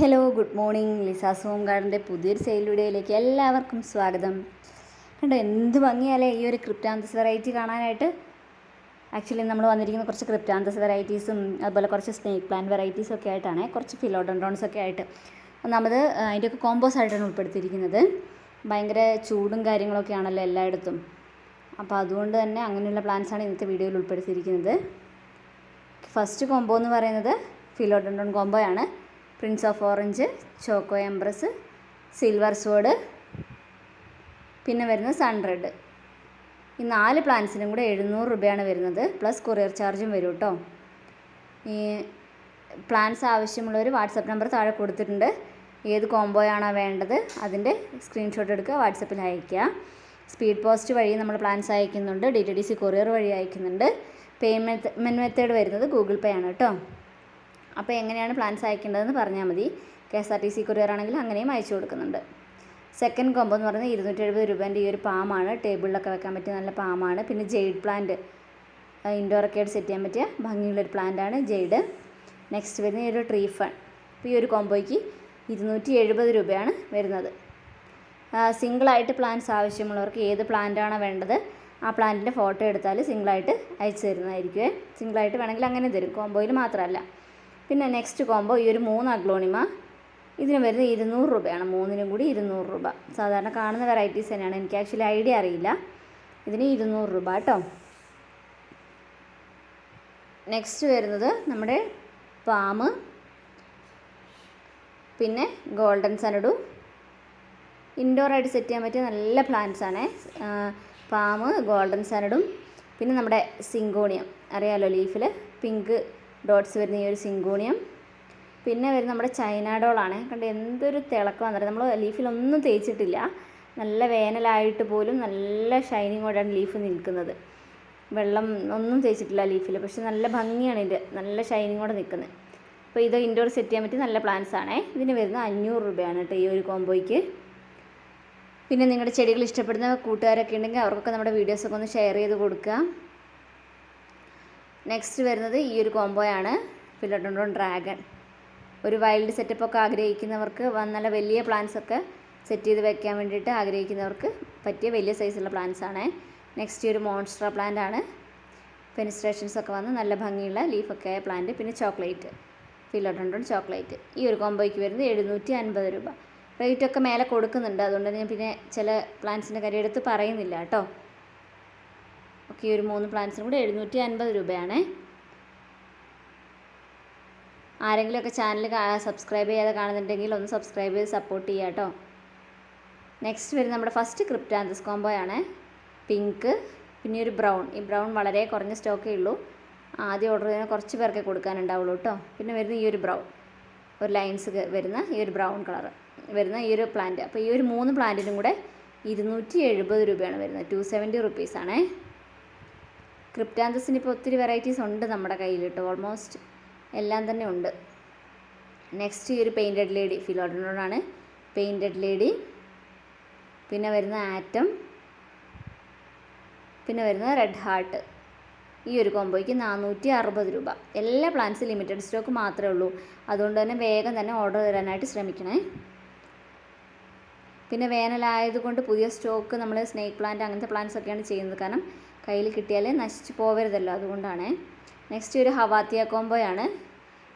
Hello good morning. Lisa's home ഗാർഡൻ്റെ പുതിയൊരു sale വീഡിയോയിലേക്ക് എല്ലാവർക്കും സ്വാഗതം. കണ്ടോ എന്ത് ഭംഗിയാലേ ഈ ഒരു ക്രിപ്റ്റാന്തസ് വെറൈറ്റി കാണാനായിട്ട്. ആക്ച്വലി നമ്മൾ വന്നിരിക്കുന്ന കുറച്ച് ക്രിപ്റ്റാന്തസ് വെറൈറ്റീസും അതുപോലെ കുറച്ച് സ്നേക്ക് പ്ലാന്റ് വെറൈറ്റീസും ഒക്കെ ആയിട്ടാണ്, കുറച്ച് ഫിലോഡൻഡ്രോൺസ് ഒക്കെ ആയിട്ട്. ഒന്നാമത് അതിൻ്റെയൊക്കെ കോമ്പോസ് ആയിട്ടാണ് ഉൾപ്പെടുത്തിയിരിക്കുന്നത്. ഭയങ്കര ചൂടും കാര്യങ്ങളൊക്കെ ആണല്ലോ എല്ലായിടത്തും, അപ്പോൾ അതുകൊണ്ട് തന്നെ അങ്ങനെയുള്ള പ്ലാന്റ്സാണ് ഇന്നത്തെ വീഡിയോയിൽ ഉൾപ്പെടുത്തിയിരിക്കുന്നത്. ഫസ്റ്റ് കോംബോ എന്ന് പറയുന്നത് ഫിലോഡൻഡ്രോൺ കോംബോയാണ്. Prince of Orange, choco empress, silver sword, പിന്നെ വരുന്നത് സൺ റെഡ്. ഈ 4 പ്ലാന്റ്സിനും കൂടെ 700 രൂപയാണ് വരുന്നത്, പ്ലസ് കൊറിയർ ചാർജും വരും കേട്ടോ. ഈ പ്ലാന്റ്സ് ആവശ്യമുള്ളവർ വാട്സപ്പ് നമ്പർ താഴെ കൊടുത്തിട്ടുണ്ട്. ഏത് കോംബോയാണോ വേണ്ടത് അതിൻ്റെ സ്ക്രീൻഷോട്ട് എടുക്കുക, വാട്സപ്പിൽ അയയ്ക്കുക. സ്പീഡ് പോസ്റ്റ് വഴി നമ്മൾ പ്ലാന്റ്സ് അയക്കുന്നുണ്ട്, DTDC കൊറിയർ വഴി അയക്കുന്നുണ്ട്. പേയ്മെൻറ്റ് മെത്തേഡ് വരുന്നത് ഗൂഗിൾ പേ ആണ് കേട്ടോ. അപ്പോൾ എങ്ങനെയാണ് പ്ലാന്റ്സ് അയക്കേണ്ടതെന്ന് പറഞ്ഞാൽ മതി. KSRTC കൊറിയർ ആണെങ്കിൽ അങ്ങനെയും അയച്ചു കൊടുക്കുന്നുണ്ട്. സെക്കൻഡ് കോംബോ എന്ന് പറയുന്നത് 270 രൂപേൻ്റെ ഈ ഒരു പാമാണ്. ടേബിളിലൊക്കെ വെക്കാൻ പറ്റിയ നല്ല പാമാണ്. പിന്നെ ജെയ്ഡ് പ്ലാന്റ്, ഇൻഡോറൊക്കെ ആയിട്ട് സെറ്റ് ചെയ്യാൻ പറ്റിയ ഭംഗിയുള്ളൊരു പ്ലാന്റാണ് ജെയ്ഡ്. നെക്സ്റ്റ് വരുന്ന ഈ ഒരു ട്രീ ഫൺ. അപ്പോൾ ഈ ഒരു കോംബോയ്ക്ക് 270 രൂപയാണ് വരുന്നത്. സിംഗിളായിട്ട് പ്ലാന്റ്സ് ആവശ്യമുള്ളവർക്ക് ഏത് പ്ലാന്റാണോ വേണ്ടത് ആ പ്ലാന്റിൻ്റെ ഫോട്ടോ എടുത്താൽ സിംഗിളായിട്ട് അയച്ചു തരുന്നതായിരിക്കുമേ. സിംഗിളായിട്ട് വേണമെങ്കിൽ അങ്ങനെ തരും, കോംബോയിൽ മാത്രമല്ല. പിന്നെ നെക്സ്റ്റ് കോംബോ ഈ ഒരു 3 അഗ്ലോണിമ. ഇതിന് വരുന്നത് 200 രൂപയാണ്, 3നും കൂടി 200 രൂപ. സാധാരണ കാണുന്ന വെറൈറ്റീസ് തന്നെയാണ്, എനിക്ക് ആക്ച്വലി ഐഡിയ അറിയില്ല. ഇതിന് 200 രൂപ കേട്ടോ. നെക്സ്റ്റ് വരുന്നത് നമ്മുടെ പാമ്പ്, പിന്നെ ഗോൾഡൻ സനഡു. ഇൻഡോറായിട്ട് സെറ്റ് ചെയ്യാൻ പറ്റിയ നല്ല പ്ലാന്റ്സ് ആണ് പാമ്പ്, ഗോൾഡൻ സനഡും. പിന്നെ നമ്മുടെ സിങ്കോണിയം, അറിയാലോ ലീഫിൽ പിങ്ക് ഡോട്ട്സ് വരുന്ന ഈ ഒരു സിങ്കോണിയം. പിന്നെ വരുന്ന നമ്മുടെ ചൈന ഡോളാണ്. കണ്ട് എന്തൊരു തിളക്കമാണെന്ന് അറിയാം. നമ്മൾ ലീഫിലൊന്നും തേച്ചിട്ടില്ല, നല്ല വേനലായിട്ട് പോലും നല്ല ഷൈനിങ്ങോടെയാണ് ലീഫ് നിൽക്കുന്നത്. വെള്ളം ഒന്നും തേച്ചിട്ടില്ല ലീഫിൽ, പക്ഷെ നല്ല ഭംഗിയാണ് ഇത്, നല്ല ഷൈനിങ്ങോടെ നിൽക്കുന്നത്. അപ്പോൾ ഇത് ഇൻഡോർ സെറ്റ് ചെയ്യാൻ പറ്റിയ നല്ല പ്ലാന്റ്സ് ആണേ. ഇതിന് വരുന്ന 500 രൂപയാണ് കേട്ടോ ഈ ഒരു കോംബോയ്ക്ക്. പിന്നെ നിങ്ങളുടെ ചെടികൾ ഇഷ്ടപ്പെടുന്ന കൂട്ടുകാരൊക്കെ ഉണ്ടെങ്കിൽ അവർക്കൊക്കെ നമ്മുടെ വീഡിയോസൊക്കെ ഒന്ന് ഷെയർ ചെയ്ത് കൊടുക്കുക. നെക്സ്റ്റ് വരുന്നത് ഈ ഒരു കോംബോയാണ്, ഫിലോഡൻഡ്രോൺ ഡ്രാഗൺ. ഒരു വൈൽഡ് സെറ്റപ്പൊക്കെ ആഗ്രഹിക്കുന്നവർക്ക്, നല്ല വലിയ പ്ലാന്റ്സൊക്കെ സെറ്റ് ചെയ്ത് വെക്കാൻ വേണ്ടിയിട്ട് ആഗ്രഹിക്കുന്നവർക്ക് പറ്റിയ വലിയ സൈസുള്ള പ്ലാന്റ്സ് ആണ്. നെക്സ്റ്റ് ഒരു മോൺസ്ട്ര പ്ലാന്റ് ആണ്. ഫെനിസ്ട്രേഷൻസ് ഒക്കെ വന്ന് നല്ല ഭംഗിയുള്ള ലീഫൊക്കെ ആയ പ്ലാന്റ്. പിന്നെ ചോക്ലേറ്റ്, ഫിലോഡൻഡ്രോൺ ചോക്ലേറ്റ്. ഈ ഒരു കോംബോയ്ക്ക് വരുന്നത് 750 രൂപ. റേറ്റൊക്കെ മേലെ കൊടുക്കുന്നുണ്ട്, അതുകൊണ്ട് ഞാൻ പിന്നെ ചില പ്ലാന്റ്സിൻ്റെ കാര്യം എടുത്ത് പറയുന്നില്ല കേട്ടോ. ഓക്കെ, ഈ ഒരു 3 പ്ലാന്റ്സിനും കൂടെ 750 രൂപയാണ്. ആരെങ്കിലുമൊക്കെ ചാനൽ സബ്സ്ക്രൈബ് ചെയ്യാതെ കാണുന്നുണ്ടെങ്കിൽ ഒന്ന് സബ്സ്ക്രൈബ് ചെയ്ത് സപ്പോർട്ട് ചെയ്യുക കേട്ടോ. നെക്സ്റ്റ് വരുന്നത് നമ്മുടെ ഫസ്റ്റ് ക്രിപ്റ്റാന്തസ് കോംബോയാണ്. പിങ്ക്, പിന്നെ ഒരു ബ്രൗൺ. ഈ ബ്രൗൺ വളരെ കുറഞ്ഞ സ്റ്റോക്കേ ഉള്ളൂ, ആദ്യം ഓർഡർ ചെയ്യുന്ന കുറച്ച് പേർക്കേ കൊടുക്കാനുണ്ടാവുള്ളൂ കേട്ടോ. പിന്നെ വരുന്ന ഈ ഒരു ബ്രൗൺ, ഒരു ലൈൻസ് വരുന്ന ഈ ഒരു ബ്രൗൺ കളർ വരുന്ന ഈ ഒരു പ്ലാന്റ്. അപ്പോൾ ഈ ഒരു 3 പ്ലാന്റിനും കൂടെ 270 രൂപയാണ് വരുന്നത്, 270 റുപ്പീസാണേ. ക്രിപ്റ്റാന്തസിന് ഇപ്പോൾ ഒത്തിരി വെറൈറ്റീസ് ഉണ്ട് നമ്മുടെ കയ്യിൽ കേട്ടോ, ഓൾമോസ്റ്റ് എല്ലാം തന്നെ ഉണ്ട്. നെക്സ്റ്റ് ഈ ഒരു painted lady, philodendron painted lady. പിന്നെ വരുന്ന ആറ്റം, പിന്നെ വരുന്ന റെഡ് ഹാർട്ട്. ഈ ഒരു കോംബോയ്ക്ക് 460 രൂപ. എല്ലാ പ്ലാന്റ്സും ലിമിറ്റഡ് സ്റ്റോക്ക് മാത്രമേ ഉള്ളൂ, അതുകൊണ്ട് തന്നെ വേഗം തന്നെ ഓർഡർ തരാനായിട്ട് ശ്രമിക്കണേ. പിന്നെ വേനലായതുകൊണ്ട് പുതിയ സ്റ്റോക്ക് നമ്മൾ സ്നേക്ക് പ്ലാന്റ് അങ്ങനത്തെ പ്ലാന്റ്സ് ഒക്കെയാണ് ചെയ്യുന്നത്, കാരണം കയ്യിൽ കിട്ടിയാൽ നശിച്ച് പോവരുതല്ലോ, അതുകൊണ്ടാണ്. നെക്സ്റ്റ് ഒരു ഹവാത്തിയ കോംബോയാണ്.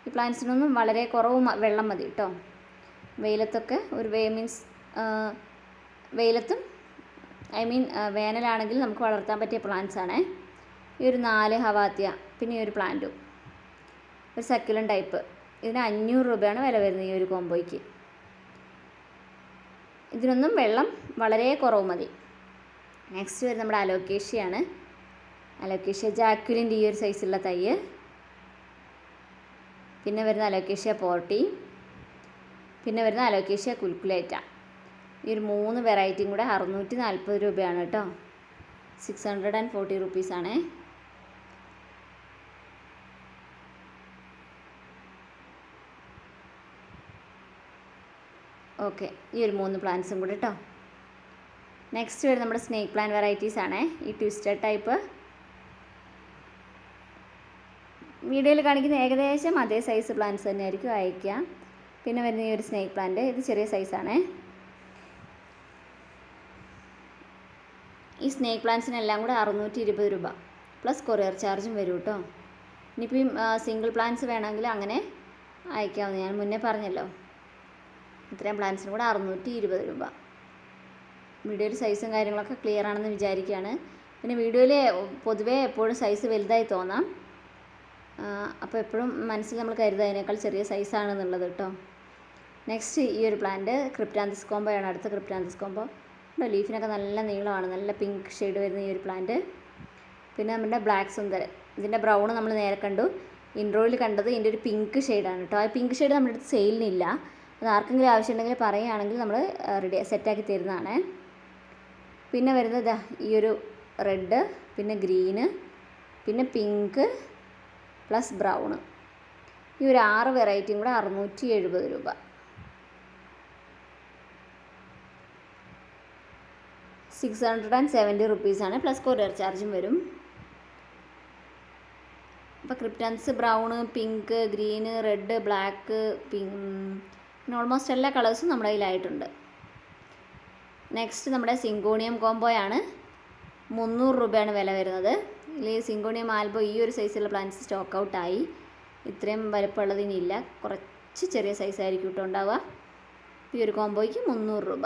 ഈ പ്ലാന്റ്സിനൊന്നും വളരെ കുറവ് വെള്ളം മതി കേട്ടോ. വെയിലത്തൊക്കെ ഒരു വെയിലത്തും വേനലാണെങ്കിൽ നമുക്ക് വളർത്താൻ പറ്റിയ പ്ലാന്റ്സ് ആണ്. ഈ ഒരു 4 ഹവാത്തിയ, പിന്നെ ഈ ഒരു പ്ലാന്റും ഒരു സക്യുലൻ ടൈപ്പ്. ഇതിന് 500 രൂപയാണ് വില വരുന്നത് ഈ ഒരു കോംബോയ്ക്ക്. ഇതിനൊന്നും വെള്ളം വളരെ കുറവ് മതി. നെക്സ്റ്റ് വരുന്നത് നമ്മുടെ അലോക്കേഷ്യയാണ്. അലോക്കേഷ്യ ജാക്വലിൻ്റെ ഈ ഒരു സൈസുള്ള തൈ. പിന്നെ വരുന്ന അലോക്കേഷ്യ പോർട്ടി, പിന്നെ വരുന്ന അലോക്കേഷ്യ കുൽക്കുലേറ്റ. ഈ ഒരു 3 വെറൈറ്റിയും കൂടെ 640 രൂപയാണ് കേട്ടോ, 640 റുപ്പീസാണ്. ഓക്കെ, ഈ ഒരു 3 പ്ലാന്റ്സും കൂടെ കേട്ടോ. നെക്സ്റ്റ് വരുന്നത് നമ്മുടെ സ്നേക്ക് പ്ലാന്റ് വെറൈറ്റീസ് ആണ്. ഈ ട്വിസ്റ്റഡ് ടൈപ്പ് വീഡിയോയിൽ കാണിക്കുന്ന ഏകദേശം അതേ സൈസ് പ്ലാന്റ്സ് തന്നെയായിരിക്കും അയക്കുക. പിന്നെ വരുന്ന ഈ ഒരു സ്നേക്ക് പ്ലാന്റ്, ഇത് ചെറിയ സൈസാണേ. ഈ സ്നേക്ക് പ്ലാന്റ്സിനെല്ലാം കൂടെ 620 രൂപ പ്ലസ് കൊറിയർ ചാർജും വരും കേട്ടോ. ഇനിയിപ്പോൾ ഈ സിംഗിൾ പ്ലാന്റ്സ് വേണമെങ്കിൽ അങ്ങനെ അയക്കാവുന്ന, ഞാൻ മുന്നേ പറഞ്ഞല്ലോ. ഇത്രയും പ്ലാന്റ്സിന് കൂടെ 620 രൂപ. വീഡിയോയിൽ സൈസും കാര്യങ്ങളൊക്കെ ക്ലിയർ ആണെന്ന് വിചാരിക്കുകയാണ്. പിന്നെ വീഡിയോയിൽ പൊതുവേ എപ്പോഴും സൈസ് വലുതായി തോന്നാം. അപ്പോൾ എപ്പോഴും മനസ്സിൽ നമ്മൾ കരുതുക അതിനേക്കാൾ ചെറിയ സൈസാണെന്നുള്ളത് കേട്ടോ. നെക്സ്റ്റ് ഈ ഒരു പ്ലാന്റ് ക്രിപ്റ്റാന്തസ് കോംബോയാണ്. അടുത്ത ക്രിപ്റ്റാന്തസ് കോംബോ. ലീഫിനൊക്കെ നല്ല നീളമാണ്, നല്ല പിങ്ക് ഷെയ്ഡ് വരുന്ന ഈ ഒരു പ്ലാന്റ്. പിന്നെ നമ്മുടെ ബ്ലാക്ക് സുന്ദരൻ, ഇതിൻ്റെ ബ്രൗൺ നമ്മൾ നേരെ കണ്ടു. ഇൻട്രോയിൽ കണ്ടത് ഇതിൻ്റെ ഒരു പിങ്ക് ഷെയ്ഡാണ് കേട്ടോ. ആ പിങ്ക് ഷെയ്ഡ് നമ്മുടെ അടുത്ത് സെയിലിനില്ല. അത് ആർക്കെങ്കിലും ആവശ്യമുണ്ടെങ്കിൽ പറയുകയാണെങ്കിൽ നമ്മൾ സെറ്റാക്കി തരുന്നതാണ്. പിന്നെ വരുന്നത് ഈ ഒരു റെഡ്, പിന്നെ ഗ്രീന്, പിന്നെ പിങ്ക് പ്ലസ് ബ്രൗണ്. ഈ ഒരു 6 വെറൈറ്റിയും കൂടെ 670 രൂപ. ₹670 പ്ലസ് കൊറിയർ ചാർജും വരും. അപ്പോൾ Cryptanthus brown, pink, green, red, black, പിന്നെ ഓൾമോസ്റ്റ് എല്ലാ കളേഴ്സും നമ്മുടെ കയ്യിലായിട്ടുണ്ട്. നെക്സ്റ്റ് നമ്മുടെ സിങ്കോണിയം കോംബോയാണ്. 300 രൂപയാണ് വില വരുന്നത്. ഈ സിങ്കോണിയം ആൽബോ ഈ ഒരു സൈസുള്ള പ്ലാന്റ്സ് സ്റ്റോക്ക് ഔട്ടായി. ഇത്രയും വലുപ്പമുള്ളത് ഇനിയില്ല, കുറച്ച് ചെറിയ സൈസായിരിക്കും കേട്ടോ ഉണ്ടാവുക. ഈ ഒരു കോംബോയ്ക്ക് 300 രൂപ.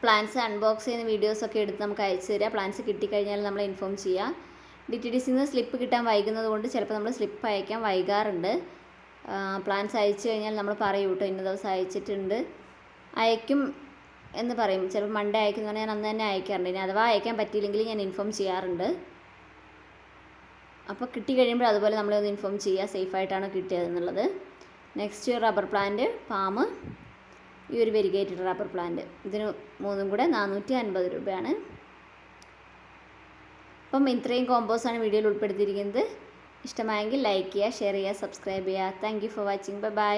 പ്ലാന്റ്സ് അൺബോക്സ് ചെയ്യുന്ന വീഡിയോസൊക്കെ എടുത്ത് നമുക്ക് അയച്ചു തരിക. പ്ലാന്റ്സ് കിട്ടിക്കഴിഞ്ഞാൽ നമ്മൾ ഇൻഫോം ചെയ്യുക. DTDCയിൽ നിന്ന് സ്ലിപ്പ് കിട്ടാൻ വൈകുന്നത് കൊണ്ട് ചിലപ്പോൾ നമ്മൾ സ്ലിപ്പ് അയക്കാൻ വൈകാറുണ്ട്. പ്ലാന്റ്സ് അയച്ചു കഴിഞ്ഞാൽ നമ്മൾ പറയും കേട്ടോ, ഇന്ന ദിവസം അയച്ചിട്ടുണ്ട്, അയക്കും എന്ന് പറയും. ചിലപ്പോൾ മൺഡേ അയക്കുന്ന പറഞ്ഞാൽ ഞാൻ അന്ന് തന്നെ അയക്കാറുണ്ട്. ഇനി അഥവാ അയക്കാൻ പറ്റിയില്ലെങ്കിൽ ഞാൻ ഇൻഫോം ചെയ്യാറുണ്ട്. അപ്പോൾ കിട്ടി കഴിയുമ്പോൾ അതുപോലെ നമ്മളൊന്ന് ഇൻഫോം ചെയ്യുക സേഫായിട്ടാണ് കിട്ടിയതെന്നുള്ളത്. നെക്സ്റ്റ് റബ്ബർ പ്ലാന്റ്, പാം, ഈ ഒരു വെരിഗേറ്റഡ് റബ്ബർ പ്ലാന്റ്, ഇതിന് 3 കൂടെ 450 രൂപയാണ്. അപ്പം ഇത്രയും കോമ്പോസാണ് വീഡിയോയിൽ ഉൾപ്പെടുത്തിയിരിക്കുന്നത്. ഇഷ്ടമായെങ്കിൽ ലൈക്ക് ചെയ്യുക, ഷെയർ ചെയ്യുക, സബ്സ്ക്രൈബ് ചെയ്യുക. Thank you for watching. By.